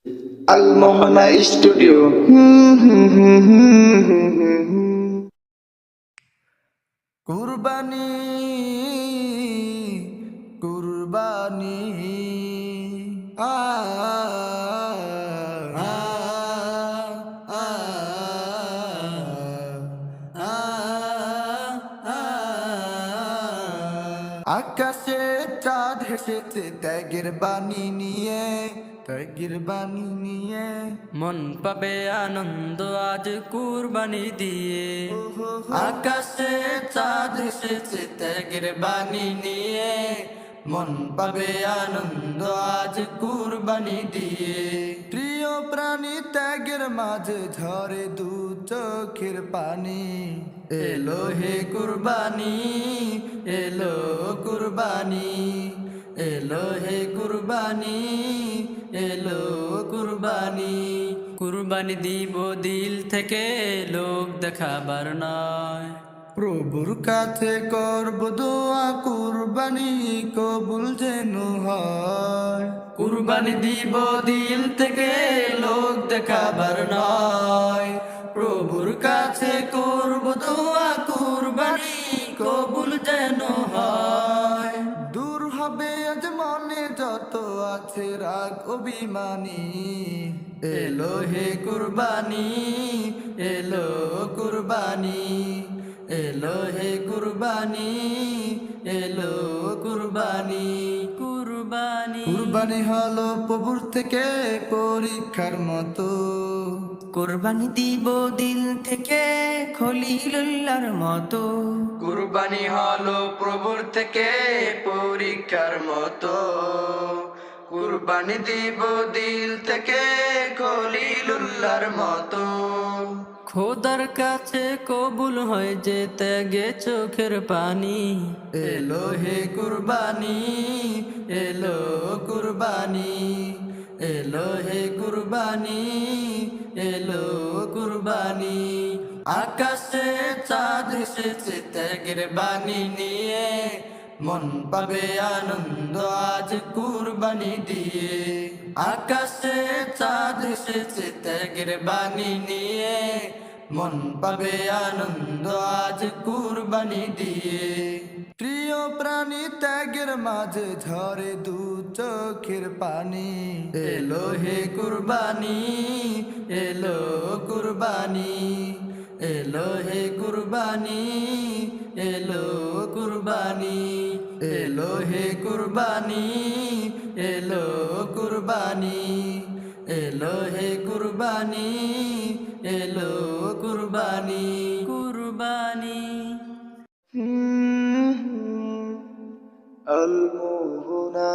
আল মোহনা studio. কুরবানি কুরবানি আ আ আ আ আকাশে চাঁদ হেসেছে ত্যাগের বাণী নিয়ে, ত্যাগের বাণী নিয়ে মন পাবে আনন্দ আজ কুরবানি দিয়ে। আকাশে চাঁদ এসেছে ত্যাগের বাণী নিয়ে, মন পাবে আনন্দ আজ কুরবানি দিয়ে। প্রিয় প্রাণী ত্যাগের মাঝে ঝরে দু চোখের পানি, এলো হে কুরবানি, এলো কুরবানি, এলো হে কুরবানি, এলো কুরবানি। কুরবানি দিব দিল থেকে, লোক দেখাবার নয়। প্রভুর কাছে করব দোয়া কুরবানি কবুল যেন হয়। কুরবানি দিব দিল থেকে, লোক দেখাবার নয়। প্রভুর কাছে করব দোয়া কুরবানি কবুল যেন হয়। দূর হবে আজ মনে যত আছে রাগ অভিমানী, এলো হে কুরবানি, এলো কুরবানি, এলো হে কুরবানি, এলো কুরবানি। কুরবানি কুরবানি হলো প্রভুর থেকে পরীক্ষার মতো, কুরবানি দিব দিল থেকে খলিলুল্লাহর মতো। কুরবানি হলো প্রভুর থেকে পরীক্ষার মতো। কুরবানি দিব দিল থেকে খলিলুল্লাহর মতো। খোদার কাছে কবুল হয় যে ত্যাগে চোখের পানি। এলো হে কুরবানি, এলো কুরবানি, এলো হে কুরবানি, এলো কুরবানি। আকাশে চাঁদ এসেছে ত্যাগের বাণী নিয়ে, মন পাবে আনন্দ আজ কুরবানি দিয়ে। আকাশে চাঁদ এসেছে ত্যাগের বাণী নিয়ে, মন পাবে আনন্দ আজ কুরবানি দিয়ে। প্রিয় প্রাণী ত্যাগের মাঝে ঝরে দু চোখের পানি, এলো হে কুরবানি, এলো কুরবানি, এলো হে কুরবানি, এলো কুরবানি, এলো হে কুরবানি, এলো কুরবানি, এলো হে কুরবানি, এলো কুরবানি। কুরবানি আল মোহনা